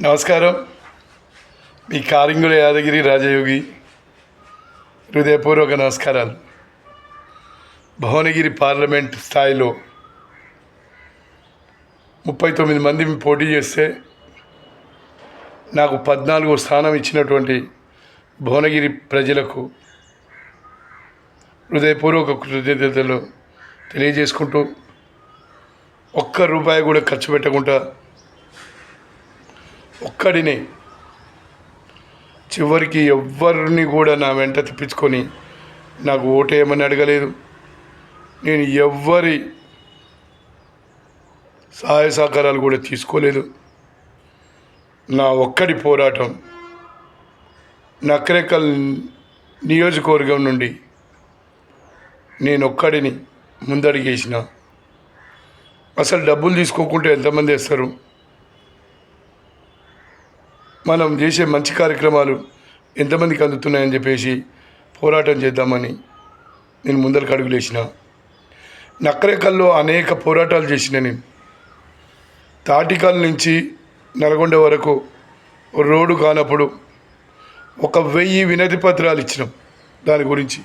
నమస్కారం. మీ కారింగుల యాదగిరి రాజయోగి హృదయపూర్వక నమస్కారాలు. భువనగిరి పార్లమెంట్ స్థాయిలో 39 మంది పోటీ చేస్తే నాకు 14వ స్థానం ఇచ్చినటువంటి భువనగిరి ప్రజలకు హృదయపూర్వక కృతజ్ఞతలు తెలియజేసుకుంటూ, ఒక్క రూపాయి కూడా ఖర్చు పెట్టకుండా ఒక్కడిని చివరికి ఎవ్వరిని కూడా నా వెంట తెప్పించుకొని నాకు ఓటేయమని అడగలేదు. నేను ఎవ్వరి సహాయ సహకారాలు కూడా తీసుకోలేదు. నా ఒక్కడి పోరాటం నకరేకల్ నియోజకవర్గం నుండి నేను ఒక్కడిని ముందడిగేసిన. అసలు డబ్బులు తీసుకోకుంటే ఎంతమంది వేస్తారు? మనం చేసే మంచి కార్యక్రమాలు ఎంతమందికి అందుతున్నాయని చెప్పేసి పోరాటం చేద్దామని నేను ముందరికి అడుగులేసిన. నకరేకల్లో అనేక పోరాటాలు చేసిన. నేను తాటికల్ నుంచి నల్గొండ వరకు రోడ్డు కానప్పుడు 1000 వినతి పత్రాలు ఇచ్చినాం. దాని గురించి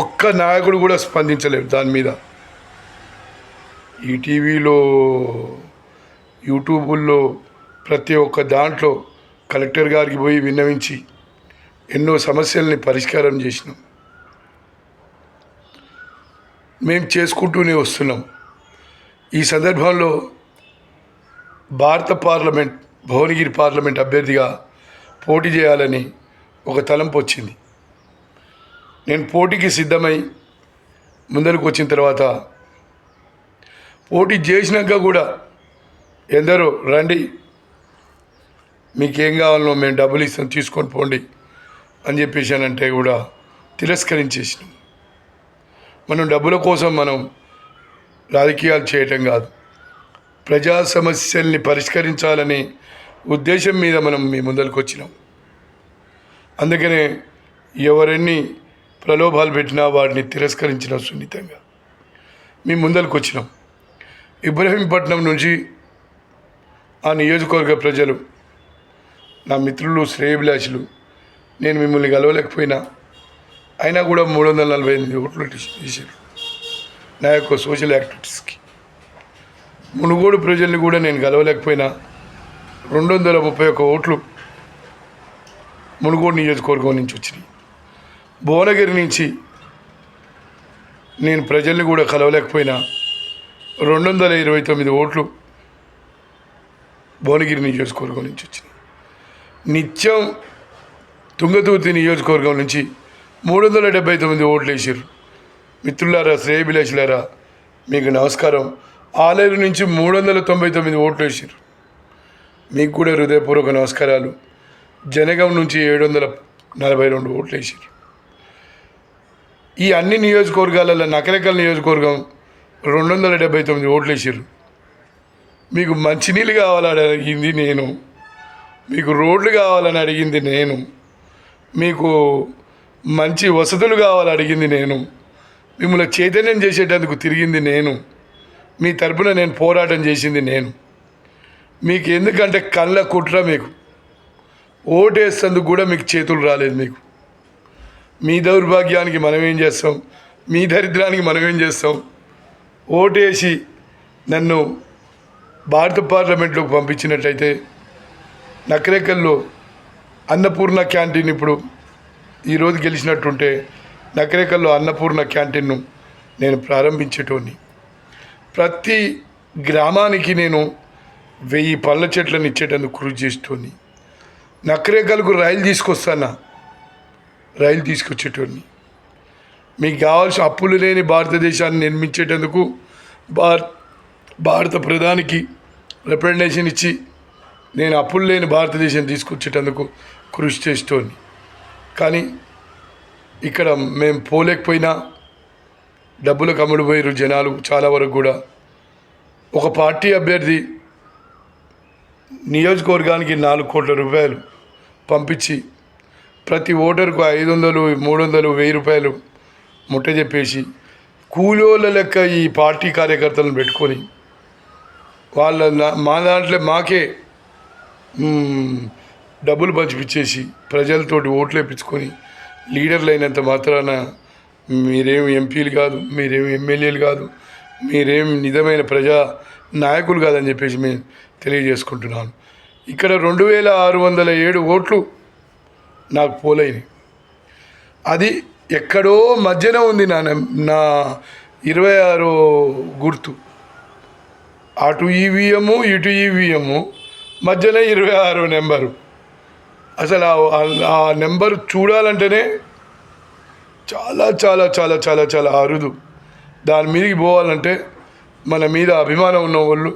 ఒక్క నాయకుడు కూడా స్పందించలేరు. దాని మీద ఈ టీవీలో, యూట్యూబుల్లో, ప్రతి ఒక్క దాంట్లో కలెక్టర్ గారికి పోయి విన్నవించి ఎన్నో సమస్యల్ని పరిష్కారం చేసినాం. మేము చేసుకుంటూనే వస్తున్నాం. ఈ సందర్భంలో భారత పార్లమెంట్, భువనగిరి పార్లమెంట్ అభ్యర్థిగా పోటీ చేయాలని ఒక తలంపు వచ్చింది. నేను పోటీకి సిద్ధమై ముందరకు వచ్చిన తర్వాత పోటీ చేసినాక కూడా ఎందరో రండి, మీకేం కావాలనో మేము డబ్బులు ఇస్తాం, తీసుకొని పోండి అని చెప్పేసానంటే కూడా తిరస్కరించేసినాం. మనం డబ్బుల కోసం మనం రాజకీయాలు చేయటం కాదు, ప్రజా సమస్యల్ని పరిష్కరించాలనే ఉద్దేశం మీద మనం మీ ముందరికి వచ్చినాం. అందుకనే ఎవరెన్ని ప్రలోభాలు పెట్టినా వాటిని తిరస్కరించిన సున్నితంగా మీ ముందరికి వచ్చినాం. ఇబ్రహీంపట్నం నుంచి ఆ నియోజకవర్గ ప్రజలు, నా మిత్రులు, శ్రేయభిలాషులు, నేను మిమ్మల్ని కలవలేకపోయినా అయినా కూడా 348 ఓట్లు వేసారు నా యొక్క సోషల్ యాక్టివిటీస్కి. మునుగోడు ప్రజల్ని కూడా నేను కలవలేకపోయినా 231 ఓట్లు మునుగోడు నియోజకవర్గం నుంచి వచ్చినాయి. భువనగిరి నుంచి నేను ప్రజల్ని కూడా కలవలేకపోయినా 229 ఓట్లు భువనగిరి నియోజకవర్గం నుంచి వచ్చినాయి. నిత్యం తుంగతుర్తి నియోజకవర్గం నుంచి 379 ఓట్లు వేసారు. మిత్రులారా, శ్రేయభిలాషులారా, మీకు నమస్కారం. ఆలేరు నుంచి 399 ఓట్లు వేసారు. మీకు కూడా హృదయపూర్వక నమస్కారాలు. జనగాం నుంచి 742 ఓట్లు వేసారు. ఈ అన్ని నియోజకవర్గాలలో నకరేకల్ నియోజకవర్గం 279 ఓట్లు వేసారు. మీకు మంచినీళ్ళు కావాలని అడిగింది నేను, మీకు రోడ్లు కావాలని అడిగింది నేను, మీకు మంచి వసతులు కావాలని అడిగింది నేను, మిమ్మల్ని చైతన్యం చేసేటందుకు తిరిగింది నేను, మీ తరపున నేను పోరాటం చేసింది నేను. మీకు ఎందుకంటే కళ్ళ కుట్ర, మీకు ఓటేసేందుకు కూడా మీకు చేతులు రాలేదు. మీకు మీ దౌర్భాగ్యానికి మనం ఏం చేస్తాం, మీ దరిద్రానికి మనం ఏం చేస్తాం? ఓటేసి నన్ను భారత పార్లమెంట్లోకి పంపించినట్లయితే నకరేకల్లో అన్నపూర్ణ క్యాంటీన్ ఇప్పుడు ఈరోజు గెలిచినట్టుంటే నకరేకల్లో అన్నపూర్ణ క్యాంటీన్ను నేను ప్రారంభించేటోని. ప్రతి గ్రామానికి నేను 1000 పళ్ళ చెట్లను ఇచ్చేటందుకు కృషి చేసేటోని. నకరేకల్కు రైలు తీసుకొస్తానా, రైలు తీసుకొచ్చేటోని. మీకు కావాల్సిన అప్పులు లేని భారతదేశాన్ని నిర్మించేటందుకు భారత ప్రధానికి రిప్రజెంటేషన్ ఇచ్చి నేను అప్పులు లేని భారతదేశం తీసుకొచ్చేటందుకు కృషి చేస్తోంది. కానీ ఇక్కడ మేము పోలేకపోయినా డబ్బులకు అమ్ముడుపోయారు జనాలు చాలా వరకు కూడా. ఒక పార్టీ అభ్యర్థి నియోజకవర్గానికి 4 కోట్ల రూపాయలు పంపించి ప్రతి ఓటరుకు 500, 300, 1000 రూపాయలు ముట్ట చెప్పేసి కూలోళ్ళ లెక్క ఈ పార్టీ కార్యకర్తలను పెట్టుకొని వాళ్ళ మా దాంట్లో మాకే డబ్బులు పంచిపిచ్చేసి ప్రజలతోటి ఓట్లు వేయించుకొని లీడర్లు అయినంత మాత్రాన మీరేమి ఎంపీలు కాదు, మీరేమి ఎమ్మెల్యేలు కాదు, మీరేం నిజమైన ప్రజా నాయకులు కాదని చెప్పేసి మేము తెలియజేసుకుంటున్నాను. ఇక్కడ 2607 ఓట్లు నాకు పోలైనవి. అది ఎక్కడో మధ్యన ఉంది నా 26 గుర్తు. అటు ఈవీఎము ఇటు ఈవీఎము మధ్యన 26 నెంబరు. అసలు ఆ నెంబర్ చూడాలంటేనే చాలా చాలా చాలా చాలా చాలా అరుదు. దాని మీదకి పోవాలంటే మన మీద అభిమానం ఉన్నవాళ్ళు,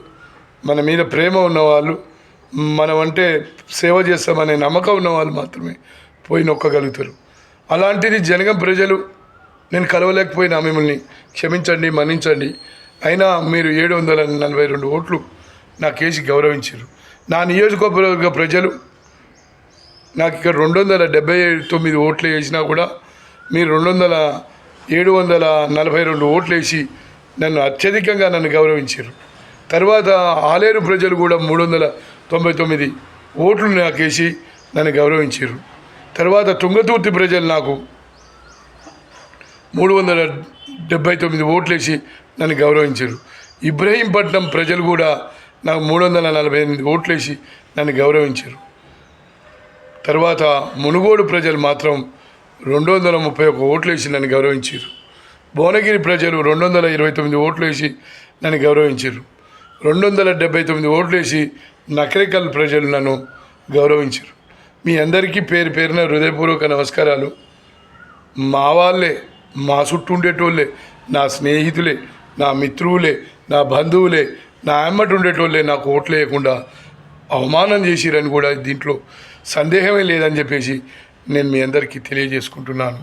మన మీద ప్రేమ ఉన్నవాళ్ళు, మనం అంటే సేవ చేస్తామనే నమ్మకం ఉన్నవాళ్ళు మాత్రమే పోయి నొక్కగలుగుతారు. అలాంటిది జనగం ప్రజలు నేను కలవలేకపోయినా మిమ్మల్ని క్షమించండి, మన్నించండి. అయినా మీరు 742 ఓట్లు నాకేసి గౌరవించారు. నా నియోజకవర్గ ప్రజలు నాకు ఇక్కడ 279 ఓట్లు వేసినా కూడా మీరు 742 ఓట్లు వేసి నన్ను అత్యధికంగా గౌరవించారు. తర్వాత ఆలేరు ప్రజలు కూడా 399 ఓట్లు నాకేసి నన్ను గౌరవించారు. తర్వాత తుంగతుర్తి ప్రజలు నాకు 379 ఓట్లు వేసి నన్ను గౌరవించారు. ఇబ్రహీంపట్నం ప్రజలు కూడా నాకు 348 ఓట్లు వేసి నన్ను గౌరవించారు. తర్వాత మునుగోడు ప్రజలు మాత్రం 231 ఓట్లు వేసి నన్ను గౌరవించారు. భువనగిరి ప్రజలు 229 ఓట్లు వేసి నన్ను గౌరవించారు. 279 ఓట్లు వేసి నకరికల్ ప్రజలు నన్ను గౌరవించారు. మీ అందరికీ పేరు పేరున హృదయపూర్వక నమస్కారాలు. మా వాళ్ళే, మా చుట్టూ ఉండేటోళ్ళే, నా స్నేహితులే, నా మిత్రువులే, నా బంధువులే, నా అమ్మటి ఉండేటోళ్ళే నాకు ఓట్లు వేయకుండా అవమానం చేసిరని కూడా దీంట్లో సందేహమే లేదని చెప్పేసి నేను మీ అందరికీ తెలియజేసుకుంటున్నాను.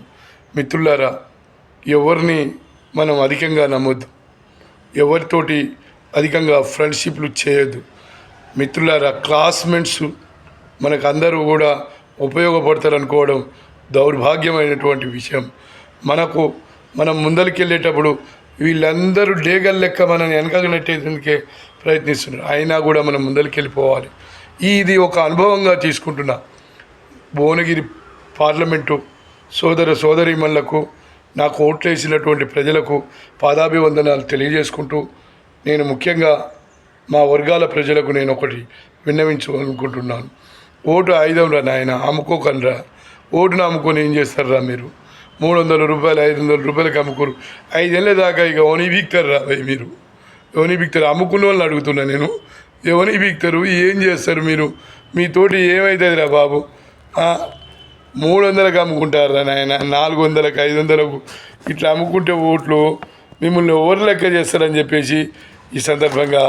మిత్రులారా, ఎవరిని మనం అధికంగా నమ్మొద్దు, ఎవరితోటి అధికంగా ఫ్రెండ్షిప్లు చేయొద్దు. మిత్రులారా, క్లాస్మేట్స్ మనకు అందరూ కూడా ఉపయోగపడతారనుకోవడం దౌర్భాగ్యమైనటువంటి విషయం. మనం ముందరికి వెళ్ళేటప్పుడు వీళ్ళందరూ డేగల్ లెక్క మనల్ని వెనకగా నెట్టేందుకే ప్రయత్నిస్తున్నారు. అయినా కూడా మనం ముందరికి వెళ్ళిపోవాలి. ఇది ఒక అనుభవంగా తీసుకుంటున్నా. భువనగిరి పార్లమెంటు సోదర సోదరీమణులకు, నాకు ఓట్లేసినటువంటి ప్రజలకు పాదాభివందనాలు తెలియజేసుకుంటూ, నేను ముఖ్యంగా మా వర్గాల ప్రజలకు నేను ఒకటి విన్నవించుకుంటున్నాను. ఓటు ఆయుధం రా నాయన, అమ్ముకోకండిరా. ఓటును అమ్ముకొని ఏం చేస్తారా మీరు? 300 రూపాయలు 500 రూపాయలకి అమ్ముకోరు. 5 ఏళ్ళ దాకా ఇక ఓని బీక్తారు రా భయ్ మీరు. ఎవని బీక్తారు? అమ్ముకున్న వాళ్ళని అడుగుతున్నా నేను. ఎవని బీక్తారు? ఏం చేస్తారు మీరు? మీతోటి ఏమవుతుంది రా బాబు? 300కి అమ్ముకుంటారా నాయన, 400కి 500కు ఇట్లా అమ్ముకుంటే ఓట్లు మిమ్మల్ని ఎవరు లెక్క చేస్తారని చెప్పేసి ఈ సందర్భంగా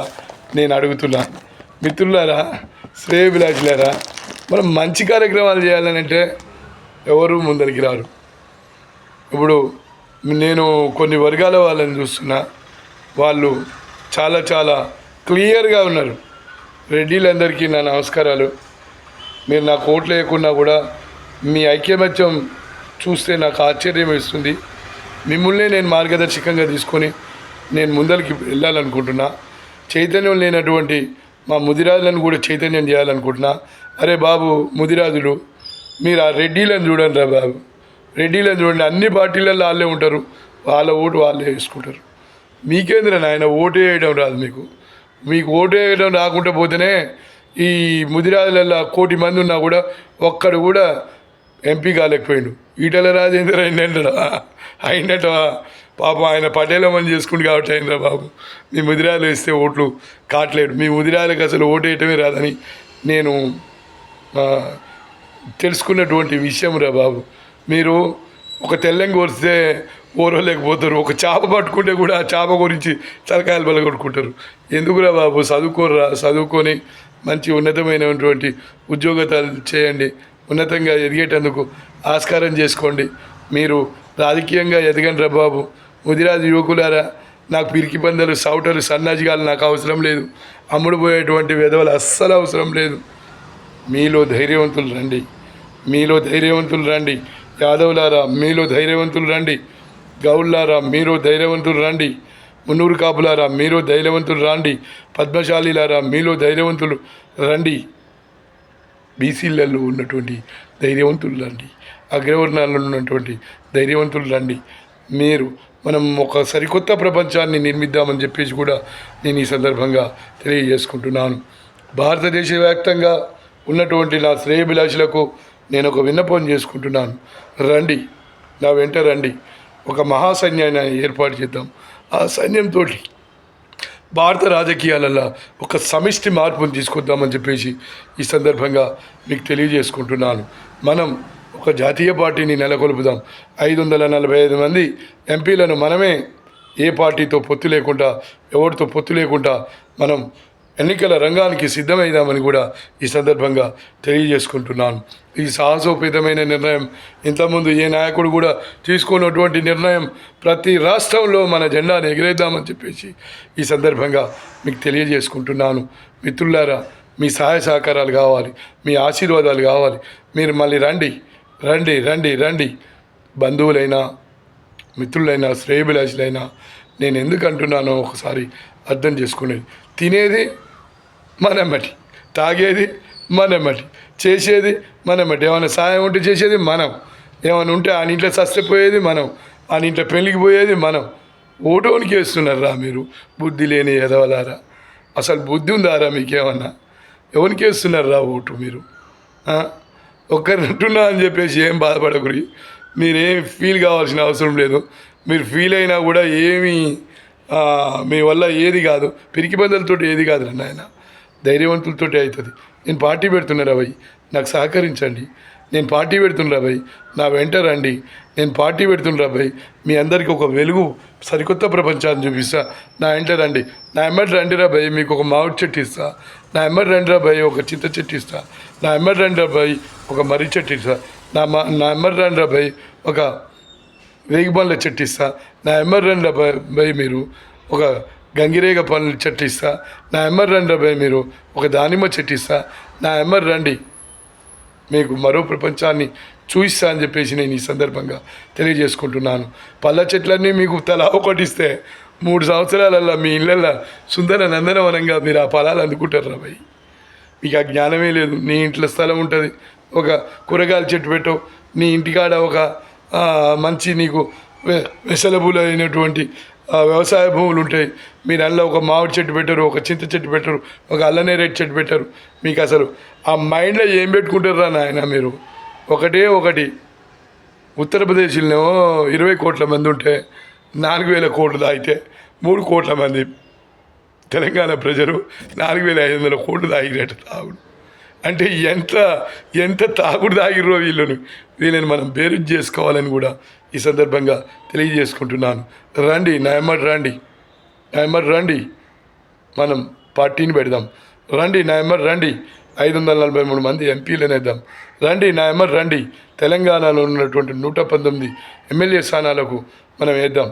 నేను అడుగుతున్నా. మిత్రులారా, శ్రేయభిలాషులారా, మనం మంచి కార్యక్రమాలు చేయాలని అంటే ఎవరు ముందరికి రారు. ఇప్పుడు నేను కొన్ని వర్గాల వాళ్ళని చూస్తున్నా, వాళ్ళు చాలా చాలా క్లియర్గా ఉన్నారు. రెడ్డిలందరికీ నా నమస్కారాలు. మీరు నాకు ఓట్లు వేయకున్నా కూడా మీ ఐక్యమత్యం చూస్తే నాకు ఆశ్చర్యం వేస్తుంది. మిమ్మల్నే నేను మార్గదర్శకంగా తీసుకొని నేను ముందరికి వెళ్ళాలనుకుంటున్నా. చైతన్యం లేనటువంటి మా ముదిరాజులను కూడా చైతన్యం చేయాలనుకుంటున్నా. అరే బాబు ముదిరాజులు, మీరు ఆ రెడ్డిలను చూడండి రా బాబు, రెడ్డిలను చూడండి. అన్ని పార్టీలలో వాళ్ళే ఉంటారు, వాళ్ళ ఓటు వాళ్ళే వేసుకుంటారు. మీకేంద్ర నాయన ఓటు వేయడం రాదు మీకు ఓటు వేయడం రాకుండా పోతేనే ఈ ముదిరాజులలో 1 కోటి మంది ఉన్నా కూడా ఒక్కడు కూడా ఎంపీ కాలేకపోయాడు. ఈటల రాజేందర్ అయినట పాపం, ఆయన పటేలమని చేసుకుంటు కాబట్టి అయినరా బాబు. మీ ముదిరాజులు వేస్తే ఓట్లు కావట్లేడు. మీ ముదిరాజులకు అసలు ఓటు వేయటమే రాదని నేను తెలుసుకున్నటువంటి విషయం రా బాబు. మీరు ఒక తెల్లంగి కోరిస్తే ఓరలేకపోతారు, ఒక చేప పట్టుకుంటే కూడా ఆ చేప గురించి తలకాయలు బలగొట్టుకుంటారు. ఎందుకురా బాబు? చదువుకొని మంచి ఉన్నతమైనటువంటి ఉద్యోగాలు చేయండి, ఉన్నతంగా ఎదిగేటందుకు ఆస్కారం చేసుకోండి. మీరు రాజకీయంగా ఎదగండి రా బాబు. ముదిరాజు యువకులారా, నాకు పిరికి పందలు, సౌటలు, సన్నాజిగాలు నాకు అవసరం లేదు. అమ్ముడు పోయేటువంటి విధవలు అస్సలు అవసరం లేదు. మీలో ధైర్యవంతులు రండి. యాదవులారా, మీలో ధైర్యవంతులు రండి. గౌళ్ళారా, మీరు ధైర్యవంతులు రండి. మున్నూరు కాపులారా, మీరు ధైర్యవంతులు రండి. పద్మశాలిలారా, మీలో ధైర్యవంతులు రండి. బీసీలలో ఉన్నటువంటి ధైర్యవంతులు రండి, అగ్రవర్ణాలలో ఉన్నటువంటి ధైర్యవంతులు రండి. మనం ఒక సరికొత్త ప్రపంచాన్ని నిర్మిద్దామని చెప్పేసి కూడా నేను ఈ సందర్భంగా తెలియజేసుకుంటున్నాను. భారతదేశ వ్యాప్తంగా ఉన్నటువంటి నా శ్రేయభిలాషులకు నేను ఒక విన్నపం చేసుకుంటున్నాను. రండి, నా వెంట రండి. ఒక మహాసైన్యాన్ని ఏర్పాటు చేద్దాం. ఆ సైన్యంతో భారత రాజకీయాలలో ఒక సమిష్టి మార్పును తీసుకొద్దామని చెప్పేసి ఈ సందర్భంగా మీకు తెలియజేసుకుంటున్నాను. మనం ఒక జాతీయ పార్టీని నెలకొల్పుదాం. 545 మంది ఎంపీలను మనమే ఏ పార్టీతో పొత్తు లేకుండా, ఎవరితో పొత్తు లేకుండా మనం ఎన్నికల రంగానికి సిద్ధమైదామని కూడా ఈ సందర్భంగా తెలియజేసుకుంటున్నాను. ఈ సాహసోపేతమైన నిర్ణయం, ఇంతకుముందు ఏ నాయకుడు కూడా తీసుకున్నటువంటి నిర్ణయం. ప్రతి రాష్ట్రంలో మన జెండాను ఎగిరేద్దామని చెప్పేసి ఈ సందర్భంగా మీకు తెలియజేసుకుంటున్నాను. మిత్రులారా, మీ సహాయ సహకారాలు కావాలి, మీ ఆశీర్వాదాలు కావాలి. మీరు మళ్ళీ రండి రండి రండి రండి. బంధువులైనా, మిత్రులైనా, శ్రేయభిలాషులైనా, నేను ఎందుకు అంటున్నానో ఒకసారి అర్థం చేసుకునేది. తినేది మనమ్మటి, తాగేది మనమ్మటి, చేసేది మనమ్మటి. ఏమైనా సాయం ఉంటే చేసేది మనం, ఏమైనా ఉంటే ఆ ఇంట్లో సస్తపోయేది మనం, ఆ ఇంట్లో పెళ్ళికి పోయేది మనం. ఓటోనికి వేస్తున్నారా మీరు? బుద్ధి లేని ఎదవలారా, అసలు బుద్ధి ఉందారా మీకేమన్నా? ఎవరికి వేస్తున్నారా ఓటు మీరు? ఒక్కరినట్టున్నా అని చెప్పేసి ఏం బాధపడకూడదు. మీరేం ఫీల్ కావాల్సిన అవసరం లేదు. మీరు ఫీల్ అయినా కూడా ఏమీ మీ వల్ల ఏది కాదు. పిరికి బందలతో ఏది కాదు నాయన, ధైర్యవంతులతో అవుతుంది. నేను పార్టీ పెడుతున్నారా భయ్, నాకు సహకరించండి. నేను పార్టీ పెడుతున్నా భయ్, నా వెంట రండి. నేను పార్టీ పెడుతున్నా భయ్, మీ అందరికీ ఒక వెలుగు, సరికొత్త ప్రపంచాన్ని చూపిస్తా. నా వెంట రండి. నా ఎమ్మటి రండిరా భయ్, మీకు ఒక మామిడి చెట్టు ఇస్తా. నా ఎమ్మటి రండిరా భయ్, ఒక చింత చెట్టు ఇస్తా. నా ఎమ్మటి రండిరా భయ్, ఒక మర్రి చెట్టు ఇస్తా. నా ఎమ్మటి రండిరా భయ్, ఒక రేగిపండ్ల చెట్టు ఇస్తా. నా ఎమ్మటి రండిరా భయ్, మీరు ఒక గంగిరేగ పండ్ల చెట్టు ఇస్తా. నా ఎమ్మటి రండిరా భయ్, మీరు ఒక దానిమ్మ చెట్టు ఇస్తా. నా ఎమ్మటి రండి, మీకు మరో ప్రపంచాన్ని చూపిస్తా అని చెప్పేసి నేను ఈ సందర్భంగా తెలియజేసుకుంటున్నాను. పళ్ళ చెట్లన్నీ మీకు తలా ఒకటి ఇస్తే 3 సంవత్సరాలల్లో మీ ఇళ్ళల్లో సుందర నందనవనంగా మీరు ఆ ఫలాలు అందుకుంటారు భయ్. మీకు ఆ జ్ఞానమే లేదు. నీ ఇంట్లో స్థలం ఉంటుంది, ఒక కూరగాయల చెట్టు పెట్టు. నీ ఇంటికాడ ఒక మంచి నీకు వెసలబులు అయినటువంటి వ్యవసాయ భూములు ఉంటాయి. మీరు అందులో ఒక మామిడి చెట్టు పెట్టరు, ఒక చింత చెట్టు పెట్టరు, ఒక అల్లనేరేడు చెట్టు పెట్టరు. మీకు అసలు ఆ మైండ్లో ఏం పెట్టుకుంటారా నాయన మీరు? ఒకటి ఉత్తరప్రదేశ్లో 20 కోట్ల మంది ఉంటే 4,000 కోట్లు తాగితే 3 కోట్ల మంది తెలంగాణ ప్రజలు 4,500 కోట్లు తాగినట్టు తాగుడు. అంటే ఎంత తాగుడు తాగిర్రో వీళ్ళని మనం బేరీజ్ చేసుకోవాలని కూడా ఈ సందర్భంగా తెలియజేసుకుంటున్నాను. రండి, నా ఎమ్మటి రండి, మనం పార్టీని పెడదాం. రండి, నా ఎమ్మటి రండి, 543 మంది ఎంపీలను వేద్దాం. రండి, నా ఎమ్మటి రండి, తెలంగాణలో ఉన్నటువంటి 119 ఎమ్మెల్యే స్థానాలకు మనం వేద్దాం.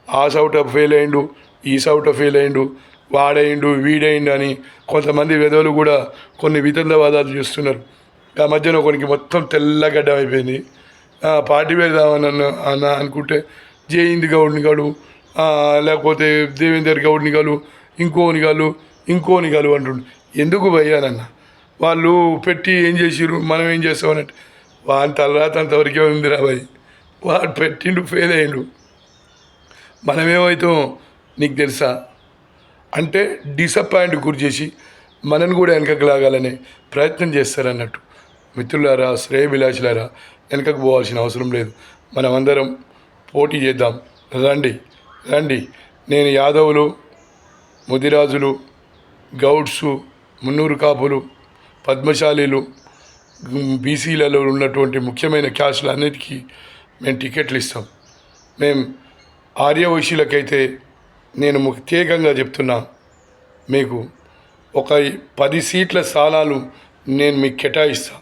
ఆ సౌట ఫెయిల్ అయ్యిండు, ఈ సౌట ఫెయిల్ అయ్యిండు, వాడైండు వీడైండు అని కొంతమంది విధవలు కూడా కొన్ని వితండవాదాలు చేస్తున్నారు. ఆ మధ్యన ఒకరికి మొత్తం తెల్లగడ్డం అయిపోయింది. పార్టీ పెడదామని అనుకుంటే జయంత్ గౌడ్ని గాడు, లేకపోతే దేవేందర్ గౌడ్ని గారు, ఇంకోని గారు అంటుండు. ఎందుకు భయ్యానన్న? వాళ్ళు పెట్టి ఏం చేసిర్రు, మనం ఏం చేస్తామన్నట్టు వాని తలరాత అంతవరకే ఉందిరా భయ్. వాడు పెట్టిండు, ఫెయిల్ అయ్యిండు. మనమేమవుతాం నీకు తెలుసా? అంటే డిసప్పాయింట్ గురి చేసి మనని కూడా వెనకకు లాగాలనే ప్రయత్నం చేస్తారన్నట్టు. మిత్రులారా, శ్రేయభిలాషులారా, వెనకకు పోవాల్సిన అవసరం లేదు. మనమందరం పోటీ చేద్దాం. రండి. నేను యాదవులు, ముదిరాజులు, గౌడ్సు, మున్నూరు కాపులు, పద్మశాలీలు, బీసీలలో ఉన్నటువంటి ముఖ్యమైన క్యాస్టులు అన్నిటికీ మేము టికెట్లు ఇస్తాం. మేము ఆర్యవైశ్యులకైతే నేను ప్రత్యేకంగా చెప్తున్నా, మీకు ఒక 10 సీట్ల స్థానాలు నేను మీకు కేటాయిస్తా.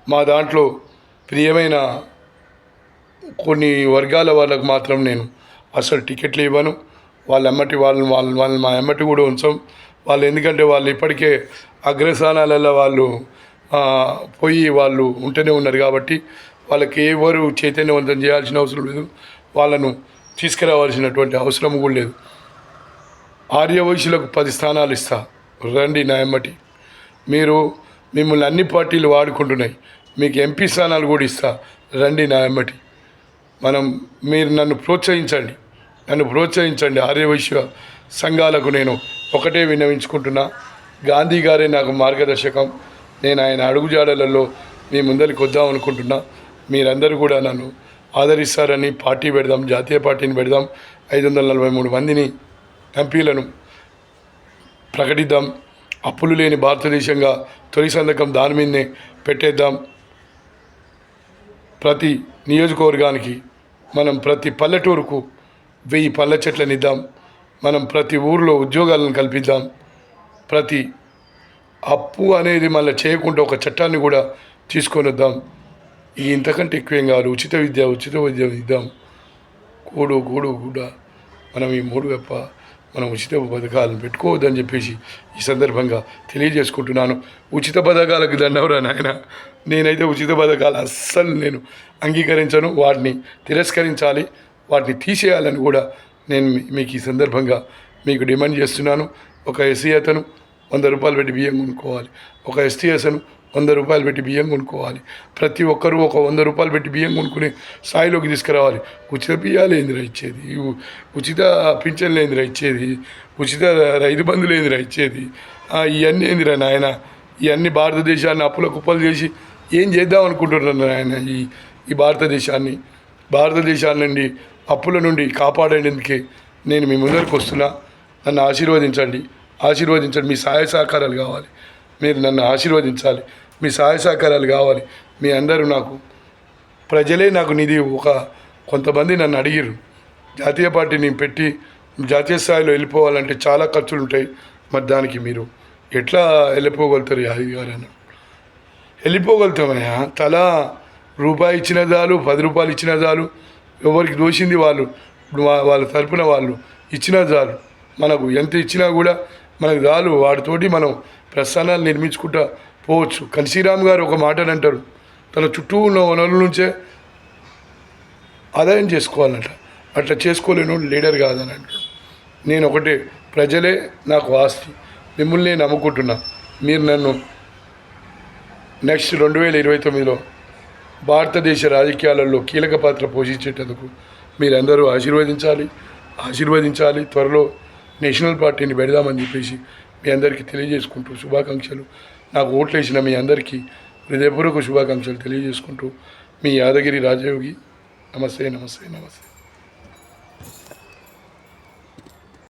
మా దాంట్లో ప్రియమైన కొన్ని వర్గాల వాళ్ళకు మాత్రం నేను అసలు టికెట్లు ఇవ్వను. వాళ్ళు మా ఎమ్మటి కూడా ఉంచాం. వాళ్ళు ఎందుకంటే వాళ్ళు ఇప్పటికే అగ్రస్థానాలలో వాళ్ళు వాళ్ళు ఉంటూనే ఉన్నారు కాబట్టి వాళ్ళకి ఎవరు చైతన్యవంతం చేయాల్సిన అవసరం లేదు, వాళ్ళను తీసుకురావాల్సినటువంటి అవసరం కూడా లేదు. ఆర్యవైశ్యులకు 10 స్థానాలు ఇస్తా. రండి నా ఎమ్మటి. మీరు మిమ్మల్ని అన్ని పార్టీలు వాడుకుంటున్నాయి. మీకు ఎంపీ స్థానాలు కూడా ఇస్తా, రండి నా ఎమ్మటి. మీరు నన్ను ప్రోత్సహించండి. ఆర్యవైశ్య సంఘాలకు నేను ఒకటే విన్నవించుకుంటున్నా, గాంధీ గారే నాకు మార్గదర్శకం. నేను ఆయన అడుగుజాడలలో మీ ముందరికి వద్దాం అనుకుంటున్నా. మీరందరూ కూడా నన్ను ఆదరిస్తారని పార్టీ పెడదాం, జాతీయ పార్టీని పెడదాం. 543 మందిని ఎంపీలను ప్రకటిద్దాం. అప్పులు లేని భారతదేశంగా తొలి సంతకం దాని మీదనే పెట్టేద్దాం. ప్రతి నియోజకవర్గానికి మనం ప్రతి పల్లెటూరుకు 1000 పళ్ళ చెట్లను ఇద్దాం. మనం ప్రతి ఊరిలో ఉద్యోగాలను కల్పిద్దాం. ప్రతి అప్పు అనేది మళ్ళీ చేయకుండా ఒక చట్టాన్ని కూడా తీసుకొని వద్దాం. ఇంతకంటే ఎక్కువేం కావాలి. ఉచిత విద్య ఇద్దాం. కూడు కూడా మనం ఈ 3 వెప్ప మనం ఉచిత పథకాలను పెట్టుకోవద్దని చెప్పేసి ఈ సందర్భంగా తెలియజేసుకుంటున్నాను. ఉచిత పథకాలకు దండవరా నాయన. నేనైతే ఉచిత పథకాలు అస్సలు నేను అంగీకరించను. వాటిని తిరస్కరించాలి, వాటిని తీసేయాలని కూడా నేను మీకు ఈ సందర్భంగా మీకు డిమాండ్ చేస్తున్నాను. ఒక ఎస్సీ అతను 100 రూపాయలు పెట్టి బియ్యం కొనుక్కోవాలి. ఒక ఎస్టీ అతను 100 రూపాయలు పెట్టి బియ్యం కొనుక్కోవాలి. ప్రతి ఒక్కరూ ఒక 100 రూపాయలు పెట్టి బియ్యం కొనుక్కునే స్థాయిలోకి తీసుకురావాలి. ఉచిత బియ్యాలు ఏందిరా ఇచ్చేది, ఉచిత పింఛన్లు ఏందిరా ఇచ్చేది, ఉచిత రైతు బంధులు ఏందిరా ఇచ్చేది, ఇవన్నీ ఏందిరా నాయన. ఇవన్నీ భారతదేశాన్ని అప్పుల కుప్పలు చేసి ఏం చేద్దాం అనుకుంటున్నాను నాయన. ఈ భారతదేశాన్ని నుండి అప్పుల నుండి కాపాడేందుకే నేను మీ ముందరికి వస్తున్నా. నన్ను ఆశీర్వదించండి. మీ సహాయ సహకారాలు కావాలి. మీరు నన్ను ఆశీర్వదించాలి. మీ సహాయ సహకారాలు కావాలి. మీ అందరూ ప్రజలే నాకు నిధి. కొంతమంది నన్ను అడిగిర్రు, జాతీయ పార్టీని పెట్టి జాతీయ స్థాయిలో వెళ్ళిపోవాలంటే చాలా ఖర్చులు ఉంటాయి, మరి దానికి మీరు ఎట్లా వెళ్ళిపోగలుగుతారు యాదగిరి గారు అన్న. వెళ్ళిపోగలుగుతామయ్యా. తలా రూపాయి ఇచ్చిన చాలు, 10 రూపాయలు ఇచ్చిన చాలు. ఎవరికి దోషింది వాళ్ళ తరపున వాళ్ళు ఇచ్చినా చాలు. మనకు ఎంత ఇచ్చినా కూడా మనకు చాలు. వాటితోటి మనం ప్రస్థానాలు నిర్మించుకుంటా పోవచ్చు. కన్సీరామ్ గారు ఒక మాటని అంటారు, తన చుట్టూ ఉన్న వనరుల నుంచే ఆదాయం చేసుకోవాలంట. అట్లా చేసుకోలేను లీడర్ కాదని అంటాడు. నేను ఒకటే, ప్రజలే నాకు ఆస్తి. మిమ్మల్ని నమ్ముకుంటున్నా. మీరు నన్ను నెక్స్ట్ 2029లో భారతదేశ రాజకీయాలలో కీలక పాత్ర పోషించేటందుకు మీరందరూ ఆశీర్వదించాలి. త్వరలో నేషనల్ పార్టీని పెడదామని చెప్పేసి మీ అందరికీ తెలియజేసుకుంటూ శుభాకాంక్షలు. నాకు ఓట్లు వేసిన మీ అందరికీ హృదయపూర్వక శుభాకాంక్షలు తెలియజేసుకుంటూ మీ యాదగిరి రాజయోగి. నమస్తే.